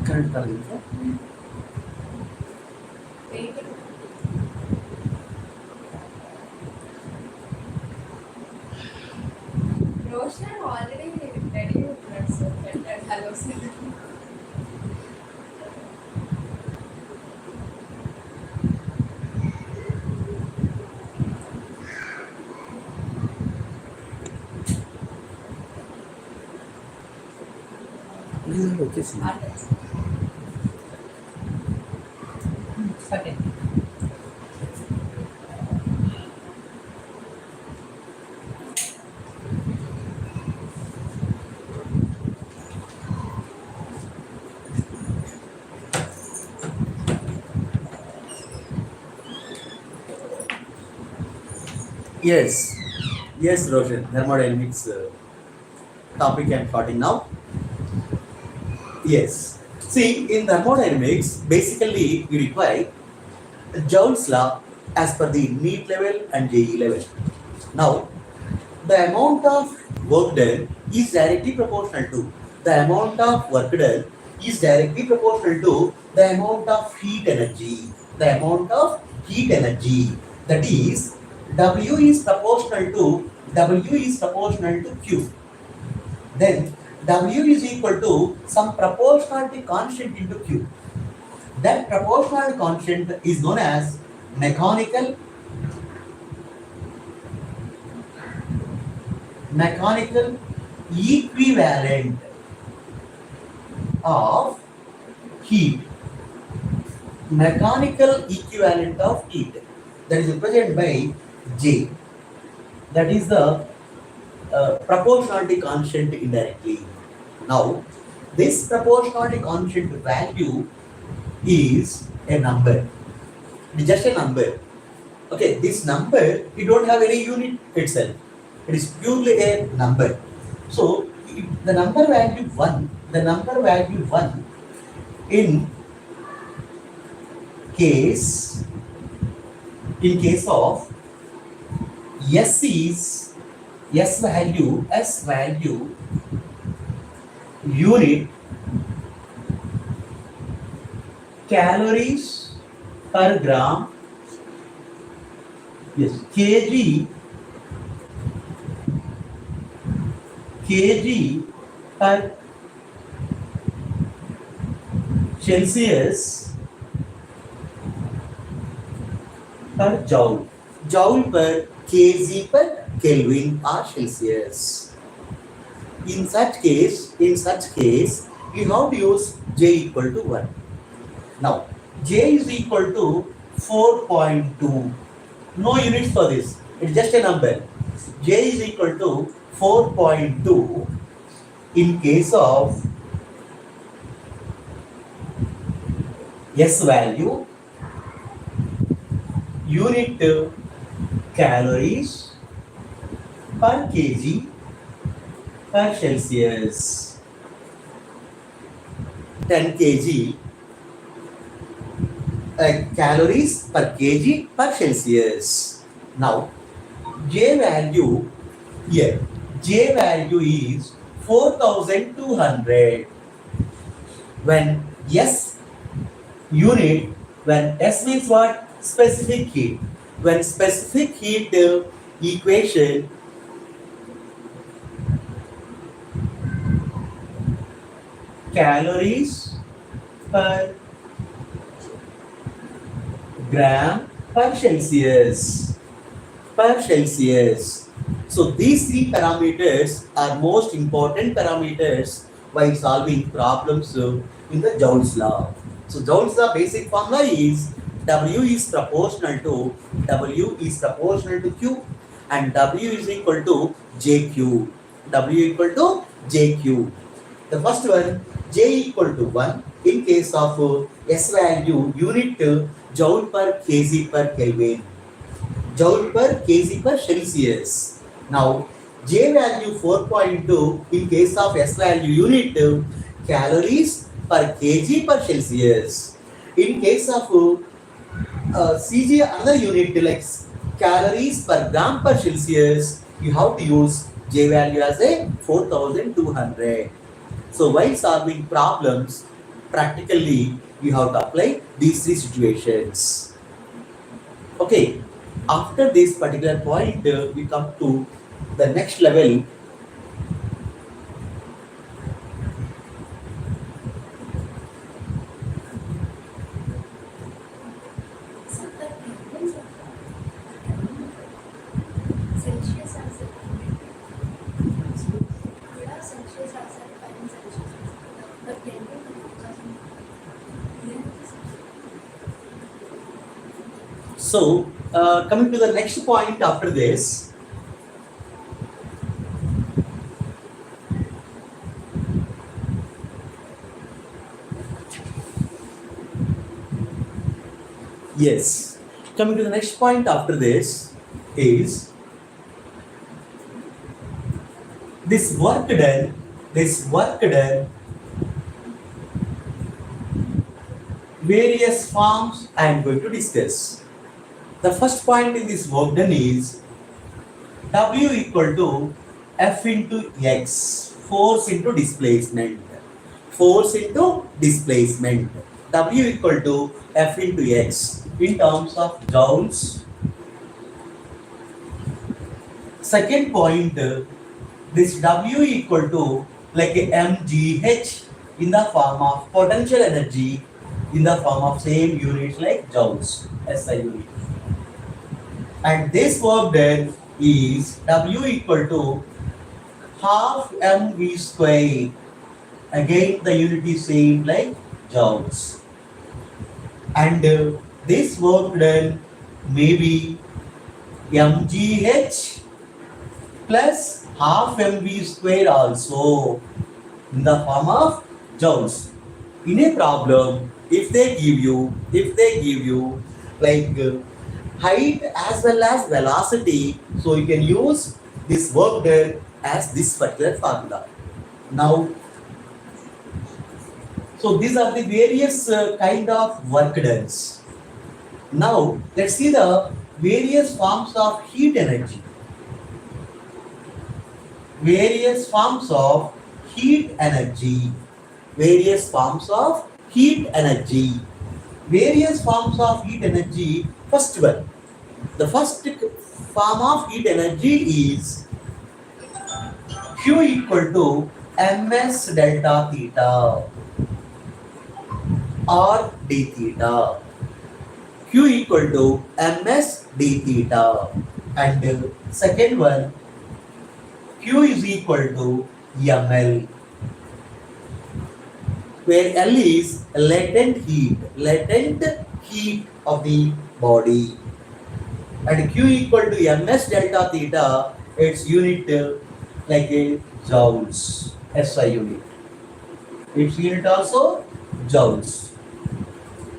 Current current. Roshan already ready with that, so hello sir. Location. Okay. Yes, yes, Roshan. Thermodynamics topic I'm starting now. Yes. See, in thermodynamics, basically you require Joule's law as per the NEET level and JE level. Now, the amount of work done is directly proportional to the amount of work done is directly proportional to the amount of heat energy. The amount of heat energy, that is W is proportional to Q. Then W is equal to some proportionality constant into Q. That proportional constant is known as mechanical equivalent of heat. Mechanical equivalent of heat, that is represented by J. That is the proportionality constant indirectly. Now, this proportionality constant value is a number. It is just a number. Okay, this number, you don't have any unit itself. It is purely a number. So, the number value 1 in case of S is S value unit calories per gram. Yes, kg per Celsius per joule. Joule per kg per Kelvin or Celsius. In such case, you have to use J equal to 1. Now, J is equal to 4.2. No units for this. It's just a number. J is equal to 4.2 in case of S value unit calories per kg per Celsius. 10 kg calories per kg per Celsius. Now, J value here, J value is 4200. When S unit, when S means what? Specific heat. When specific heat equation calories per gram per Celsius. So these three parameters are most important parameters while solving problems in the Joule's law. So Joule's law basic formula is W is proportional to Q and W is equal to JQ. The first one, J equal to 1 in case of S value unit joule per kg per Kelvin, joule per kg per Celsius. Now, J value 4.2 in case of S value unit calories per kg per Celsius. In case of CG, another unit like calories per gram per Celsius, you have to use J value as a 4200. So while solving problems, practically you have to apply these three situations. Okay, after this particular point, we come to the next level. So the Kelvins of Celsius as a Celsius as a Celsius. The Kelvin So coming to the next point after this. Yes, coming to the next point after this is this work done, various forms I am going to discuss. The first point in this work done is W equal to F into X, force into displacement. Force into displacement. W equal to F into X in terms of joules. Second point, this W equal to like a mgh in the form of potential energy in the form of same units like joules, SI unit. And this work done is W equal to half mv square. Again the unit is same like joules. And this work done may be mgh plus half mv square also in the form of joules. In a problem, if they give you like height as well as velocity, so you can use this work done as this particular formula. Now, so these are the various kind of work dones. Now, let's see the various forms of heat energy. Various forms of heat energy. Various forms of heat energy. Various forms of heat energy. First one. The first form of heat energy is Q equal to ms delta theta or d theta. Q equal to ms d theta. And second one, Q is equal to ml, where L is latent heat of the body. And Q equal to ms delta theta, its unit like a joules, SI unit. Its unit also joules.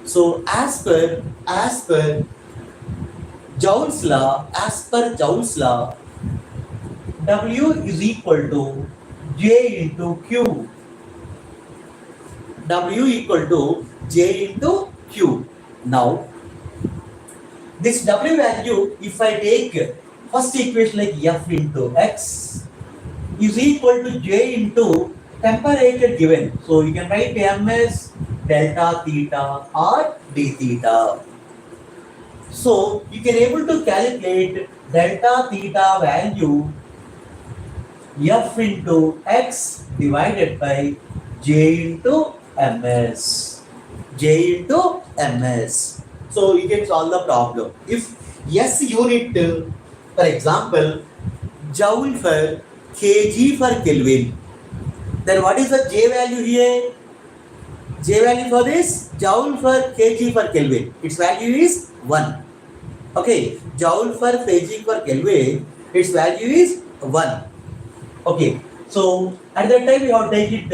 So as per Joule's law, W is equal to J into Q. W equal to J into Q. Now, this W value, if I take first equation like F into X is equal to J into temperature given. So you can write ms delta theta or d theta. So you can able to calculate delta theta value F into X divided by J into ms. J into ms. So you can solve the problem. If S unit, for example, joule for kg for Kelvin, then what is the J value here? J value for this, joule for kg for Kelvin, its value is 1. Okay, joule for kg for Kelvin, its value is 1. Okay, so at that time we have to take it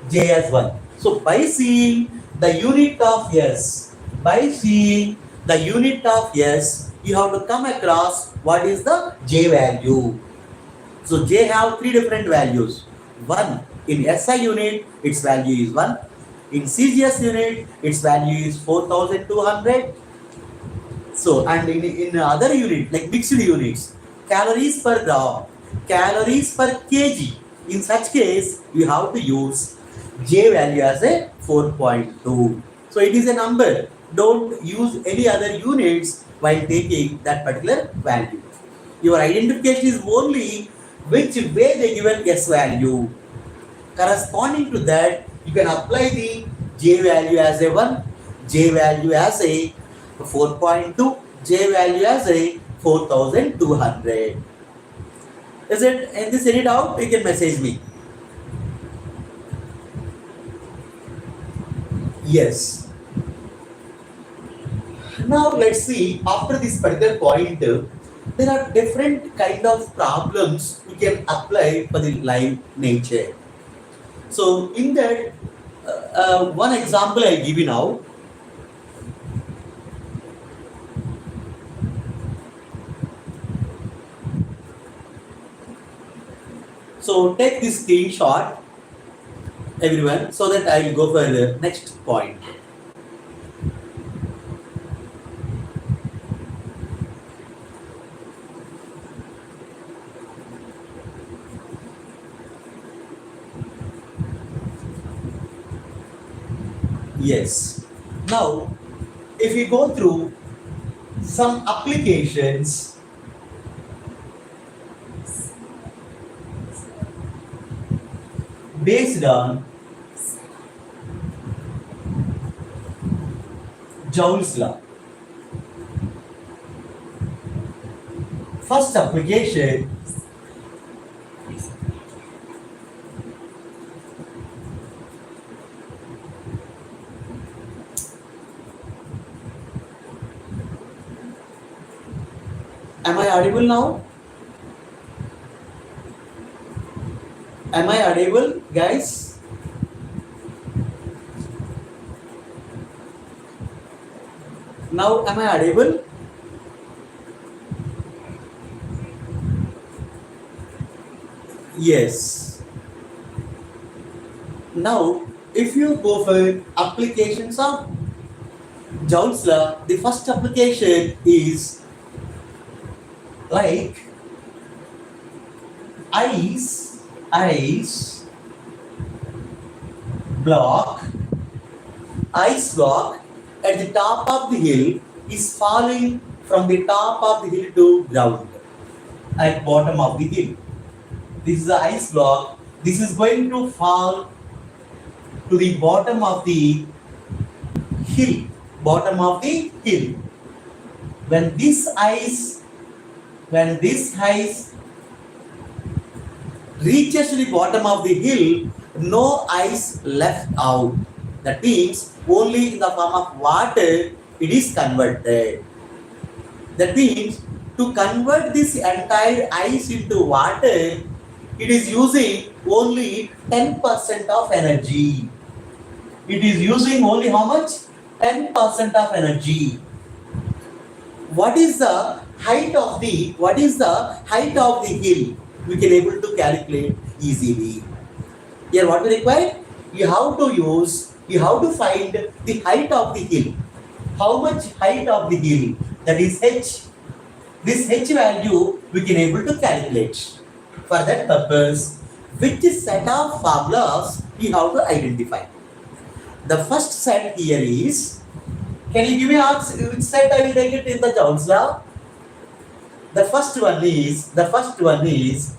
J as 1. So by seeing the unit of S, you have to come across what is the J value. So J have three different values. 1 in SI unit, its value is 1. In CGS unit, its value is 4200. So, and in other unit, like mixed units, calories per gram, calories per kg. In such case, you have to use J value as a 4.2. So, it is a number. Don't use any other units while taking that particular value. Your identification is only which way they given S value. Corresponding to that, you can apply the J value as a 1, J value as a 4.2, J value as a 4200. Is it in this any doubt? You can message me. Yes. Now let's see, after this particular point, there are different kind of problems we can apply for the live nature. So in that, one example I give you now. So take this screenshot, everyone, so that I will go for the next point. Yes. Now, if we go through some applications, based on Joule's law. First application, am I audible now? Am I audible, guys? Now, am I audible? Yes. Now, if you go for applications of Joule's law, the first application is like ice block at the top of the hill is falling from the top of the hill to ground at bottom of the hill. This is the ice block. This is going to fall to the bottom of the hill. When this ice reaches to the bottom of the hill, no ice left out. That means only in the form of water it is converted. That means to convert this entire ice into water, it is using only 10% of energy. It is using only how much? 10% of energy. What is the height of the hill? We can able to calculate easily. Here what we require? You have to find the height of the hill. How much height of the hill? That is h. This h value we can able to calculate. For that purpose, which set of formulas we have to identify? The first set here is, can you give me which set I will take it in the Joule's law? The first one is,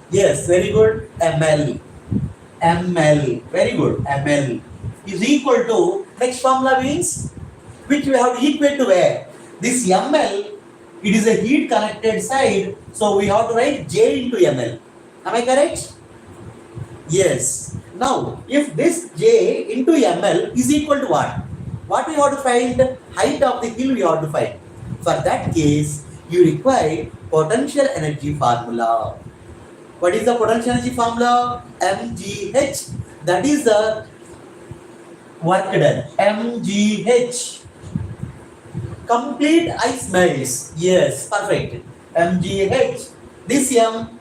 yes, very good, ml, very good, ml is equal to, next formula means, which we have to equate to where? This ml, it is a heat connected side, so we have to write J into ml. Am I correct? Yes. Now, if this J into ml is equal to what? What we have to find? Height of the hill we have to find. For that case, you require potential energy formula. What is the potential energy formula? mgh. That is the work done. mgh. Complete ice mass. Yes, perfect. mgh. This m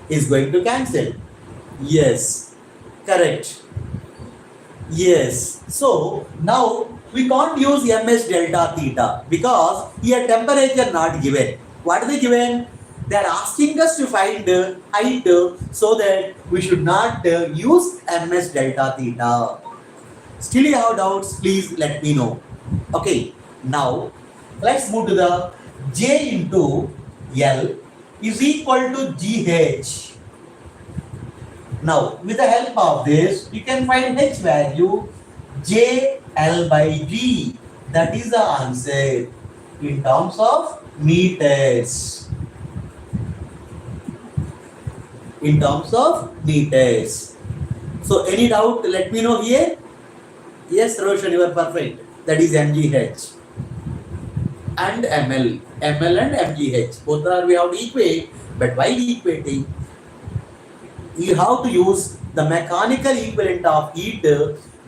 is going to cancel. Yes, correct. Yes. So now we can't use ms delta theta because here temperature not given. What are they given? They are asking us to find height, so that we should not use ms delta theta. Still you have doubts, please let me know. Okay, now let's move to the j into l is equal to gh. Now with the help of this you can find h value j l by g. That is the answer in terms of meters. In terms of meters. So any doubt, let me know here. Yes, Roshan, you are perfect. That is mgh and ml. ml and mgh. Both are we have to equate, but while equating, you have to use the mechanical equivalent of heat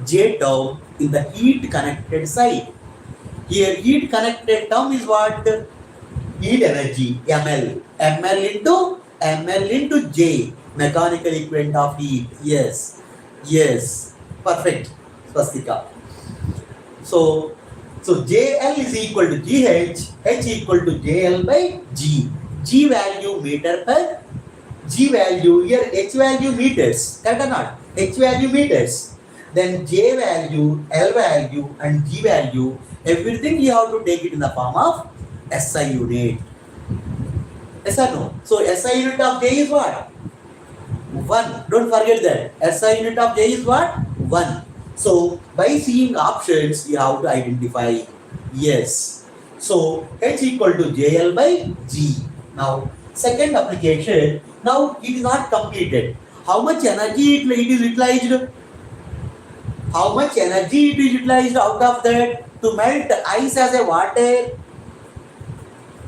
J term in the heat connected side. Here heat connected term is what? Heat energy, ml. ml into J, mechanical equivalent of heat. Yes, yes, perfect, Swastika. So JL is equal to GH, H equal to JL by G. G value meter per G value, here H value meters, correct or not? H value meters. Then J value, L value and G value, everything you have to take it in the form of SI unit. Yes or no? So SI unit of J is what? 1. Don't forget that. SI unit of J is what? 1. So by seeing options, you have to identify. Yes. So H equal to JL by G. Now second application. Now it is not completed. How much energy it is utilized? How much energy it is utilized out of that to melt ice as a water?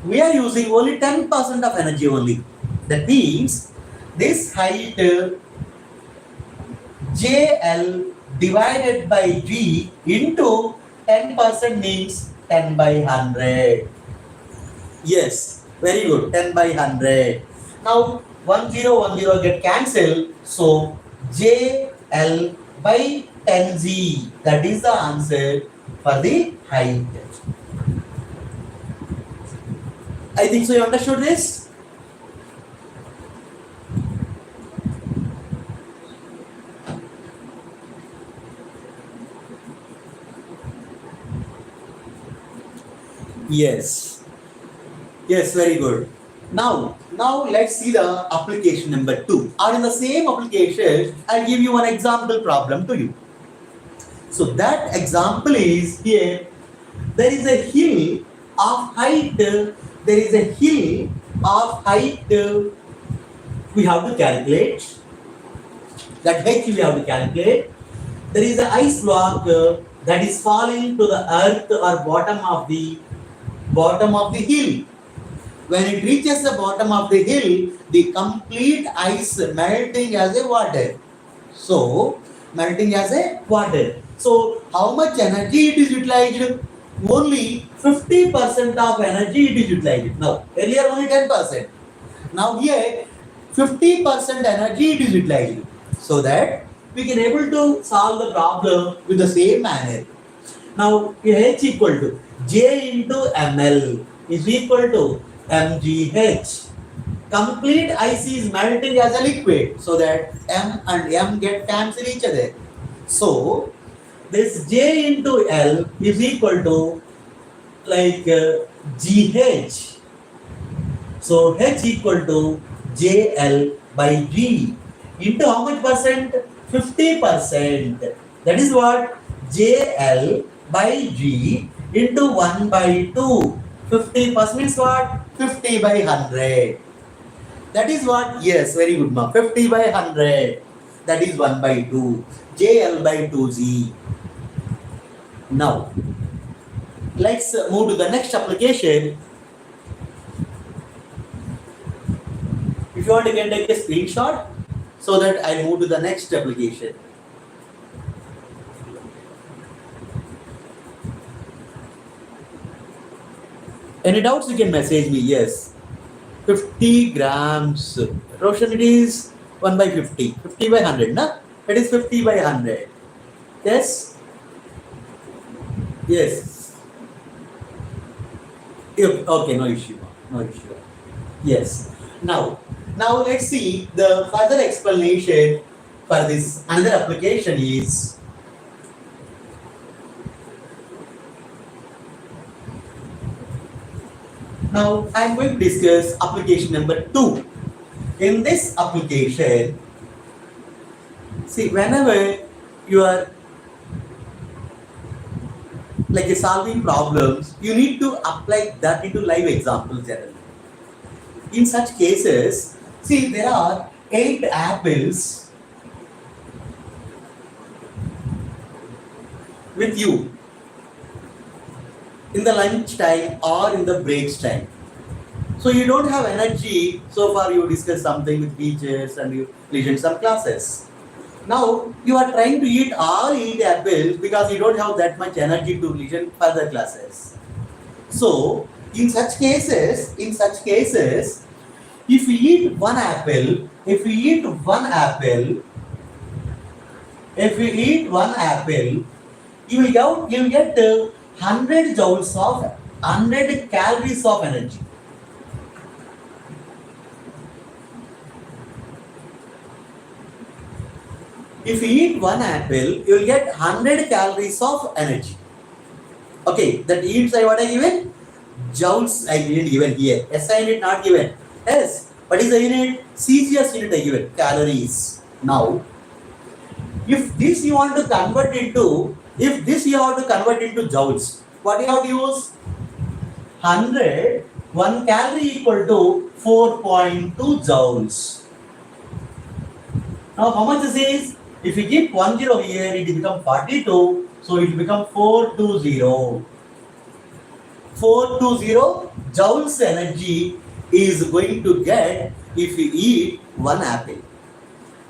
We are using only 10% of energy only. That means this height JL divided by G into 10% means 10 by 100. Yes, very good, 10 by 100. Now 1010 get cancelled, so JL by 10G, that is the answer for the height. I think so you understood this? Yes. Yes, very good. Now let's see the application number 2. Or in the same application, I'll give you one example problem to you. So that example is here. There is a hill of height. There is a hill of height. We have to calculate. That height we have to calculate. There is an ice block that is falling to the earth or bottom of the hill. When it reaches the bottom of the hill, the complete ice melting as a water. So, melting as a water. So, how much energy it is utilized? Only 50% of energy it is utilized. Now, earlier only 10%. Now here, 50% energy it is utilized. So that we can able to solve the problem with the same manner. Now, H equal to J into ML is equal to mgh. Complete ice is melting as a liquid, so that M and M get cancel each other. So this J into L is equal to like GH. So H equal to JL by G into how much percent? 50%. That is what? JL by G into 1 by 2. 50% means what? 50 by 100. That is what? Yes, very good, ma. 50 by 100. That is 1 by 2. JL by 2G. Now, let's move to the next application. If you want, you can take a screenshot so that I move to the next application. Any doubts, you can message me. Yes. 50 grams. Roshan, it is 1 by 50. 50 by 100, na? It is 50 by 100. Yes? Yes. Okay, no issue. No issue. Yes. Now let's see the further explanation for this. Another application is, now I'm going to discuss application number 2. In this application, see, whenever you are like solving problems, you need to apply that into live examples generally. In such cases, see, there are 8 apples with you in the lunch time or in the breaks time. So you don't have energy. So far you discuss something with teachers and you listen some classes. Now you are trying to eat all 8 apples because you don't have that much energy to listen further classes. So in such cases, if we eat one apple, you will get 100 joules of 100 calories of energy. If you eat one apple, you will get 100 calories of energy. Okay, that units what I given? Joules I didn't given here. SI unit not given. Yes. What is the unit? CGS unit I given. Calories. Now, if this you want to convert into joules, what you have to use? 100, 1 calorie equal to 4.2 joules. Now how much this is? If you keep 10 here, it will become 42. So it will become 420. 420 joules energy is going to get if you eat one apple.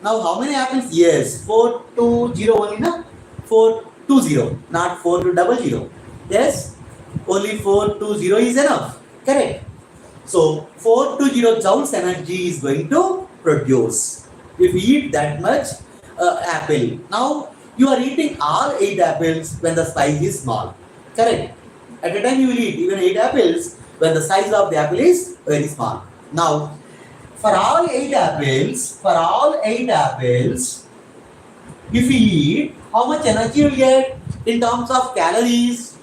Now how many apples? Yes, 420 only, na? 420, not 4200. Yes, only 420 is enough. Correct. So 420 joules energy is going to produce if you eat that much apple. Now you are eating all 8 apples when the size is small. Correct. At a time you will eat even 8 apples when the size of the apple is very small. Now for all 8 apples, if you eat, how much energy you will get in terms of calories?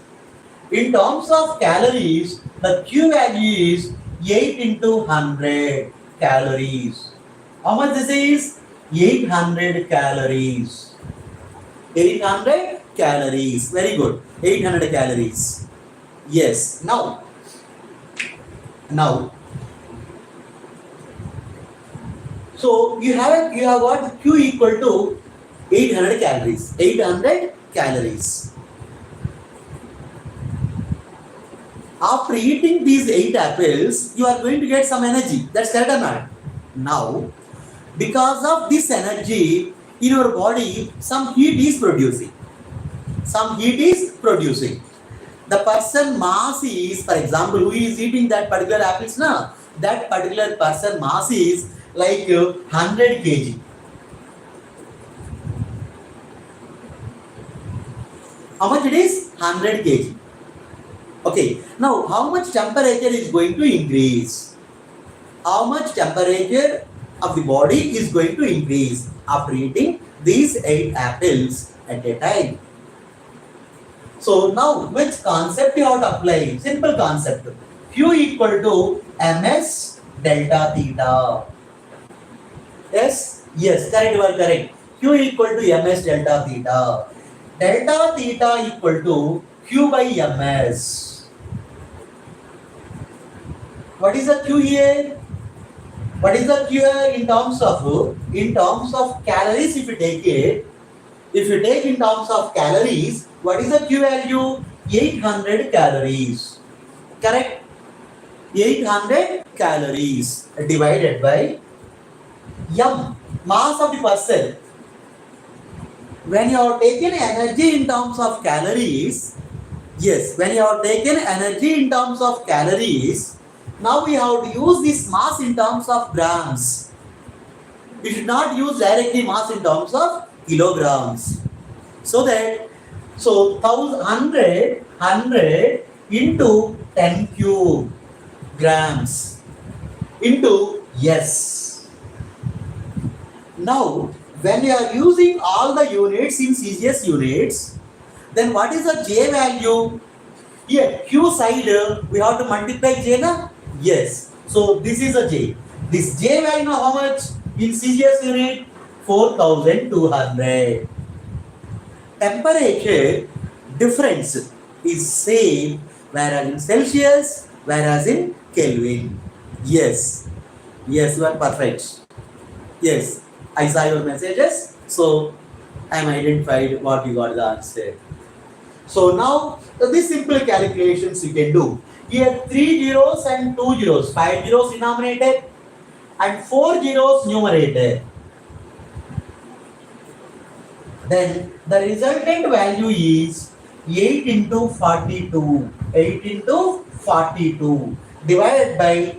In terms of calories, the Q value is 8 into 100 calories. How much this is? 800 calories. 800 calories. Very good. 800 calories. Yes. Now, so you have got Q equal to 800 calories. 800 calories. After eating these 8 apples, you are going to get some energy. That's correct or not? Now, because of this energy in your body, some heat is producing. The person mass is, for example, who is eating that particular apples now, that particular person mass is like 100 kg. How much it is? 100 kg. Okay, now how much temperature is going to increase? How much temperature of the body is going to increase after eating these 8 apples at a time? So now which concept you have to apply? Simple concept. Q equal to ms delta theta. Yes, correct, you are correct. Q equal to ms delta theta. Delta theta equal to Q by ms. What is the Q here? What is the Q here in terms of calories? If you take in terms of calories, what is the Q value? 800 calories. Correct? 800 calories divided by M, mass of the person. When you are taking energy in terms of calories, now we have to use this mass in terms of grams. We should not use directly mass in terms of kilograms. So that So 100 into 10 cube grams into S. Now, when you are using all the units in CGS units, then what is the J value? Here, Q side, we have to multiply J, na? Yes. So, this is a J. This J value now how much? In CGS unit, 4200. Temperature difference is same, whereas in Celsius, whereas in Kelvin. Yes. Yes, you are perfect. Yes, I saw your messages. So, I am identified what you got the answer. So now, these simple calculations you can do. Here 3 zeros and 2 zeros, 5 zeros denominator and 4 zeros numerator. Then the resultant value is 8 into 42. 8 into 42 divided by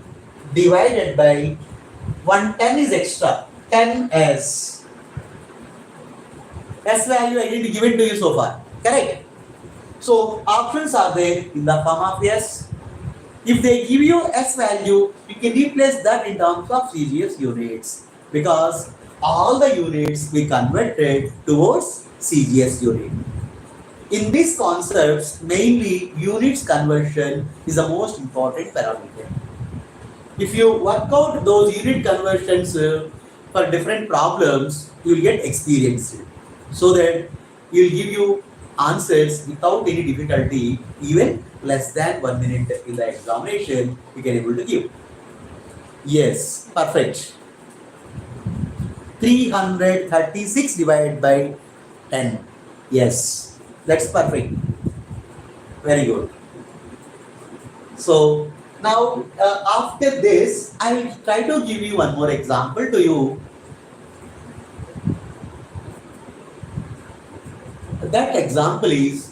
110 is extra. 10s. S value I didn't give it to you so far. Correct? So options are there in the form of S. If they give you S value, you can replace that in terms of CGS units because all the units we converted towards CGS unit. In these concepts, mainly units conversion is the most important parameter. If you work out those unit conversions for different problems, you will get experience so that you will give you answers without any difficulty, even less than 1 minute in the examination, you can able to give. Yes, perfect. 336 divided by 10. Yes, that's perfect. Very good. So now after this, I will try to give you one more example to you. That example is,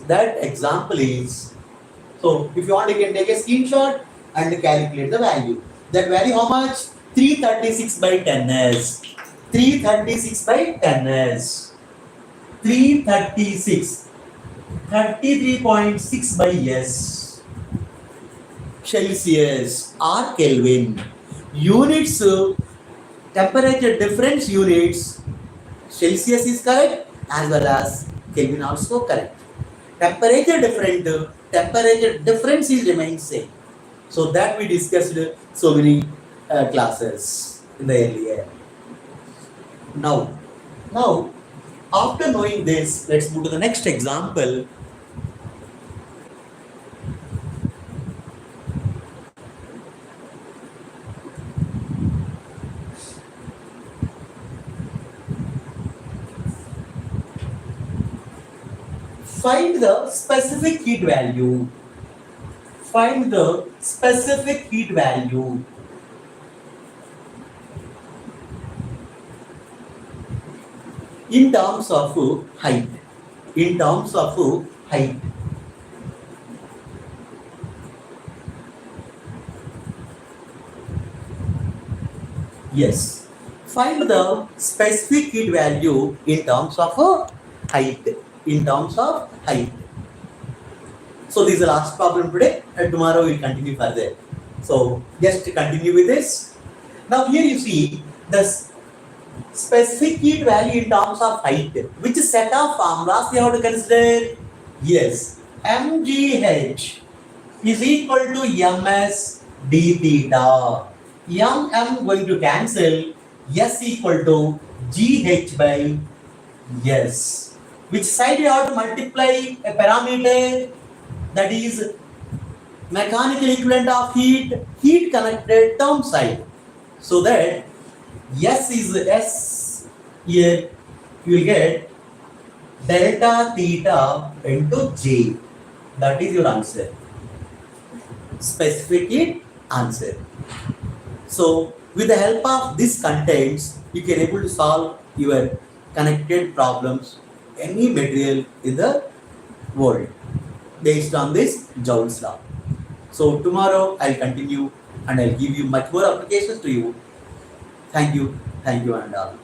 so if you want, you can take a screenshot and calculate the value. That value how much? 336 by 10 is. 336 by 10 is. 336. 33.6 by S. Celsius or Kelvin. Units, temperature difference units. Celsius is correct as well as Kelvin also correct. Temperature difference is remains same. So that we discussed so many classes in the earlier. Now, after knowing this, let's move to the next example. Find the specific heat value. Find the specific heat value in terms of height. In terms of height. Yes. Find the specific heat value in terms of height. In terms of height. So this is the last problem today, and tomorrow we'll continue further. So just to continue with this. Now here you see the specific heat value in terms of height. Which set of formulas we have to consider? Yes, mgh is equal to ms d theta. M going to cancel. S equal to gh by s. Which side you have to multiply a parameter? That is mechanical equivalent of heat connected term side. So that S is S here, you will get delta theta into J. That is your answer. Specific heat answer. So with the help of these contents, you can able to solve your connected problems, any material in the world based on this Joule's law. So tomorrow I'll continue and I'll give you much more applications to you. Thank you and all.